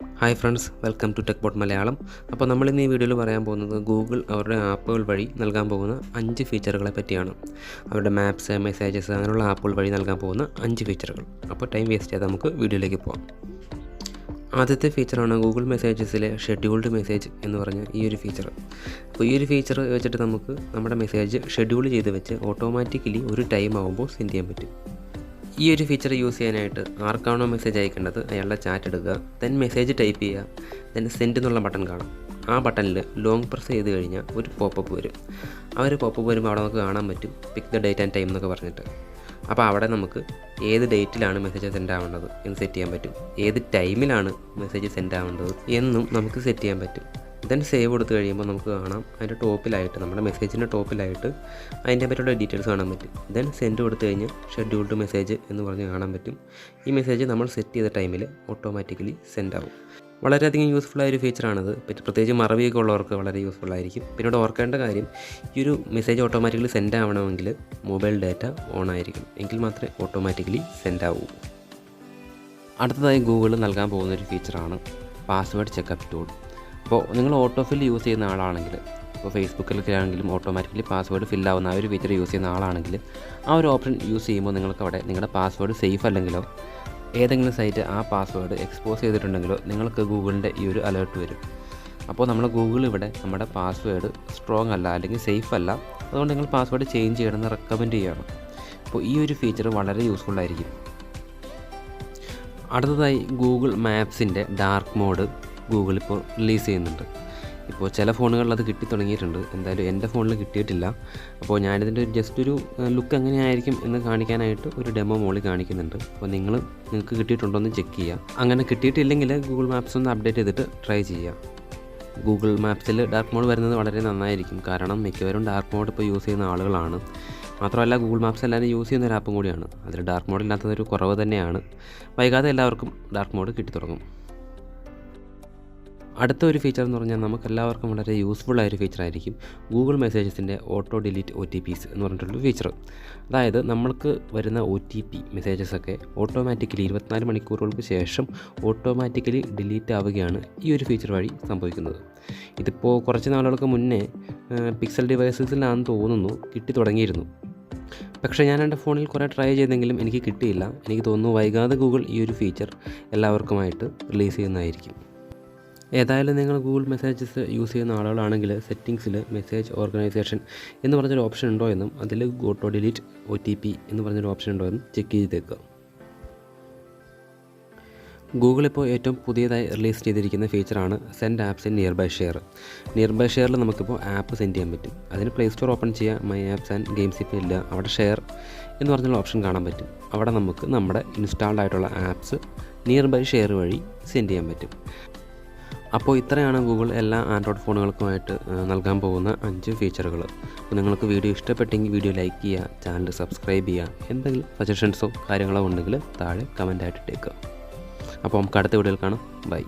Hi friends, welcome to tech bot Malayalam. അപ്പോൾ നമ്മളിന്ന് ഈ വീഡിയോയിൽ പറയാൻ പോകുന്നത് ഗൂഗിൾ അവരുടെ ആപ്പുകൾ വഴി നൽകാൻ പോകുന്ന 5 ഫീച്ചറുകളെ പറ്റിയാണ്. അവരുടെ മാപ്സ്, മെസ്സേജസ് അങ്ങനെയുള്ള ആപ്പുകൾ വഴി നൽകാൻ പോകുന്ന 5 ഫീച്ചറുകൾ. അപ്പോൾ ടൈം വേസ്റ്റ് ചെയ്യാതെ നമുക്ക് വീഡിയോയിലേക്ക് പോകാം. ആദ്യത്തെ ഫീച്ചറാണ് ഗൂഗിൾ മെസ്സേജസിലെ ഷെഡ്യൂൾഡ് മെസ്സേജ് എന്ന് പറഞ്ഞ ഈ ഒരു ഫീച്ചർ. അപ്പോൾ ഈ ഒരു ഫീച്ചർ വെച്ചിട്ട് നമുക്ക് നമ്മുടെ മെസ്സേജ് ഷെഡ്യൂൾ ചെയ്ത് വെച്ച് ഓട്ടോമാറ്റിക്കലി ഒരു ടൈം ആകുമ്പോൾ സെൻഡ് ചെയ്യാൻ പറ്റും. ഈ ഒരു ഫീച്ചർ യൂസ് ചെയ്യാനായിട്ട് ആർക്കാണോ മെസ്സേജ് അയക്കേണ്ടത് അയാളുടെ ചാറ്റ് എടുക്കുക, ദെൻ മെസ്സേജ് ടൈപ്പ് ചെയ്യുക, ദെൻ സെൻഡ് എന്നുള്ള ബട്ടൺ കാണാം. ആ ബട്ടണിൽ ലോങ് പ്രസ് ചെയ്ത് കഴിഞ്ഞാൽ ഒരു പോപ്പപ്പ് വരും. ആ ഒരു പോപ്പപ്പ് വരുമ്പോൾ അവിടെ നമുക്ക് കാണാൻ പറ്റും pick the date and time എന്നൊക്കെ പറഞ്ഞിട്ട്. അപ്പോൾ അവിടെ നമുക്ക് ഏത് ഡേറ്റിലാണ് മെസ്സേജ് സെൻഡ് ആവേണ്ടത് എന്ന് സെറ്റ് ചെയ്യാൻ പറ്റും, ഏത് ടൈമിലാണ് മെസ്സേജ് സെൻഡ് ആവേണ്ടത് എന്നും നമുക്ക് സെറ്റ് ചെയ്യാൻ പറ്റും. ദെൻ സേവ് കൊടുത്തു കഴിയുമ്പോൾ നമുക്ക് കാണാം അതിൻ്റെ ടോപ്പിലായിട്ട്, നമ്മുടെ മെസ്സേജിൻ്റെ ടോപ്പിലായിട്ട് അതിൻ്റെ പറ്റിയുള്ള ഡീറ്റെയിൽസ് കാണാൻ പറ്റും. ദെൻ സെൻഡ് കൊടുത്തു കഴിഞ്ഞാൽ ഷെഡ്യൂൾഡ് മെസ്സേജ് എന്ന് പറഞ്ഞ് കാണാൻ പറ്റും. ഈ മെസ്സേജ് നമ്മൾ സെറ്റ് ചെയ്ത ടൈമിൽ ഓട്ടോമാറ്റിക്കലി സെൻഡ് ആവും. വളരെയധികം യൂസ്ഫുൾ ആയൊരു ഫീച്ചറാണിത്. പ്രത്യേകിച്ച് മറവിയൊക്കെ ഉള്ളവർക്ക് വളരെ യൂസ്ഫുൾ ആയിരിക്കും. പിന്നീട് ഓർക്കേണ്ട കാര്യം, ഈ ഒരു മെസ്സേജ് ഓട്ടോമാറ്റിക്കലി സെൻഡ് ആവണമെങ്കിൽ മൊബൈൽ ഡാറ്റ ഓൺ ആയിരിക്കും, എങ്കിൽ മാത്രമേ ഓട്ടോമാറ്റിക്കലി സെൻഡ് ആവൂ. അടുത്തതായി ഗൂഗിൾ നൽകാൻ പോകുന്നൊരു ഫീച്ചറാണ് പാസ്വേഡ് ചെക്കപ്പ് ടൂൾ. അപ്പോൾ നിങ്ങൾ ഓട്ടോഫിൽ യൂസ് ചെയ്യുന്ന ആളാണെങ്കിൽ, ഇപ്പോൾ ഫേസ്ബുക്കിലൊക്കെ ആണെങ്കിലും ഓട്ടോമാറ്റിക്കലി പാസ്വേഡ് ഫില്ലാവുന്ന ആ ഒരു ഫീച്ചർ യൂസ് ചെയ്യുന്ന ആളാണെങ്കിൽ, ആ ഒരു ഓപ്ഷൻ യൂസ് ചെയ്യുമ്പോൾ നിങ്ങൾക്ക് അവിടെ നിങ്ങളുടെ പാസ്വേഡ് സേഫ് അല്ലെങ്കിലോ ഏതെങ്കിലും സൈറ്റ് ആ പാസ്വേഡ് എക്സ്പോസ് ചെയ്തിട്ടുണ്ടെങ്കിലോ നിങ്ങൾക്ക് ഗൂഗിളിൻ്റെ ഈ ഒരു അലേർട്ട് വരും. അപ്പോൾ നമ്മൾ ഗൂഗിൾ ഇവിടെ നമ്മുടെ പാസ്വേഡ് സ്ട്രോങ് അല്ല അല്ലെങ്കിൽ സേഫ് അല്ല, അതുകൊണ്ട് നിങ്ങൾ പാസ്വേഡ് ചേഞ്ച് ചെയ്യണമെന്ന് റെക്കമെൻഡ് ചെയ്യുകയാണ്. അപ്പോൾ ഈ ഒരു ഫീച്ചർ വളരെ യൂസ്ഫുൾ ആയിരിക്കും. അടുത്തതായി ഗൂഗിൾ മാപ്സിൻ്റെ ഡാർക്ക് മോഡ് ഗൂഗിൾ ഇപ്പോൾ റിലീസ് ചെയ്യുന്നുണ്ട്. ഇപ്പോൾ ചില ഫോണുകളിൽ അത് കിട്ടി തുടങ്ങിയിട്ടുണ്ട്. എന്തായാലും എൻ്റെ ഫോണിൽ കിട്ടിയിട്ടില്ല. അപ്പോൾ ഞാനിതിൻ്റെ ജസ്റ്റ് ഒരു ലുക്ക് എങ്ങനെയായിരിക്കും എന്ന് കാണിക്കാനായിട്ട് ഒരു ഡെമോ മോളിൽ കാണിക്കുന്നുണ്ട്. അപ്പോൾ നിങ്ങൾക്ക് കിട്ടിയിട്ടുണ്ടോ എന്ന് ചെക്ക് ചെയ്യുക. അങ്ങനെ കിട്ടിയിട്ടില്ലെങ്കിൽ ഗൂഗിൾ മാപ്സ് ഒന്ന് അപ്ഡേറ്റ് ചെയ്തിട്ട് ട്രൈ ചെയ്യുക. ഗൂഗിൾ മാപ്സിൽ ഡാർക്ക് മോഡ് വരുന്നത് വളരെ നന്നായിരിക്കും. കാരണം മിക്കവരും ഡാർക്ക് മോഡ് ഇപ്പോൾ യൂസ് ചെയ്യുന്ന ആളുകളാണ്. മാത്രമല്ല ഗൂഗിൾ മാപ്സ് എല്ലാവരും യൂസ് ചെയ്യുന്ന ഒരു ആപ്പും കൂടിയാണ്. അതിൽ ഡാർക്ക് മോഡ് ഇല്ലാത്തതൊരു കുറവ് തന്നെയാണ്. വൈകാതെ എല്ലാവർക്കും ഡാർക്ക് മോഡ് കിട്ടിത്തുടങ്ങും. അടുത്ത ഒരു ഫീച്ചർ എന്ന് പറഞ്ഞാൽ നമുക്കെല്ലാവർക്കും വളരെ യൂസ്ഫുൾ ആയൊരു ഫീച്ചറായിരിക്കും ഗൂഗിൾ മെസ്സേജസിൻ്റെ ഓട്ടോ ഡിലീറ്റ് OTPs എന്ന് പറഞ്ഞിട്ടുള്ളൊരു ഫീച്ചർ. അതായത് നമ്മൾക്ക് വരുന്ന OTP മെസ്സേജസൊക്കെ ഓട്ടോമാറ്റിക്കലി 24 മണിക്കൂറുകൾക്ക് ശേഷം ഓട്ടോമാറ്റിക്കലി ഡിലീറ്റ് ആവുകയാണ് ഈ ഒരു ഫീച്ചർ വഴി സംഭവിക്കുന്നത്. ഇതിപ്പോൾ കുറച്ച് നാളുകൾക്ക് മുന്നേ പിക്സൽ ഡിവൈസസിലാണെന്ന് തോന്നുന്നു കിട്ടി തുടങ്ങിയിരുന്നു. പക്ഷേ ഞാൻ എൻ്റെ ഫോണിൽ കുറേ ട്രൈ ചെയ്തെങ്കിലും എനിക്ക് കിട്ടിയില്ല. എനിക്ക് തോന്നുന്നു വൈകാതെ ഗൂഗിൾ ഈ ഒരു ഫീച്ചർ എല്ലാവർക്കുമായിട്ട് റിലീസ് ചെയ്യുന്നതായിരിക്കും. ഏതായാലും നിങ്ങൾ ഗൂഗിൾ മെസ്സേജസ് യൂസ് ചെയ്യുന്ന ആളുകളാണെങ്കിൽ സെറ്റിങ്സിൽ മെസ്സേജ് ഓർഗനൈസേഷൻ എന്ന് പറഞ്ഞൊരു ഓപ്ഷൻ ഉണ്ടോ എന്നും അതിൽ ഓട്ടോ ഡിലീറ്റ് OTP എന്ന് പറഞ്ഞൊരു ഓപ്ഷൻ ഉണ്ടോ എന്നും ചെക്ക് ചെയ്തേക്കുക. ഗൂഗിൾ ഇപ്പോൾ ഏറ്റവും പുതിയതായി റിലീസ് ചെയ്തിരിക്കുന്ന ഫീച്ചറാണ് send apps in nearby share. Nearby ഷെയറിൽ നമുക്കിപ്പോൾ ആപ്പ് സെൻഡ് ചെയ്യാൻ പറ്റും. അതിന് പ്ലേ സ്റ്റോർ ഓപ്പൺ ചെയ്യുക, മൈ ആപ്സ് ആൻഡ് ഗെയിംസ് ഇപ്പോൾ ഇല്ല, അവിടെ ഷെയർ എന്ന് പറഞ്ഞുള്ള ഓപ്ഷൻ കാണാൻ പറ്റും. അവിടെ നമുക്ക് നമ്മുടെ ഇൻസ്റ്റാൾഡ് ആയിട്ടുള്ള ആപ്സ് നിയർ ബൈ ഷെയർ വഴി സെൻഡ് ചെയ്യാൻ പറ്റും. അപ്പോൾ ഇത്രയാണ് ഗൂഗിൾ എല്ലാ ആൻഡ്രോയിഡ് ഫോണുകൾക്കുമായിട്ട് നൽകാൻ പോകുന്ന 5 ഫീച്ചറുകൾ. അപ്പോൾ നിങ്ങൾക്ക് വീഡിയോ ഇഷ്ടപ്പെട്ടെങ്കിൽ വീഡിയോ ലൈക്ക് ചെയ്യുക, ചാനൽ സബ്സ്ക്രൈബ് ചെയ്യുക. എന്തെങ്കിലും സജഷൻസോ കാര്യങ്ങളോ ഉണ്ടെങ്കിൽ താഴെ കമൻറ്റായിട്ട് ഇട്ടേക്കുക. അപ്പോൾ നമുക്ക് അടുത്ത വീഡിയോയിൽ കാണാം. ബൈ.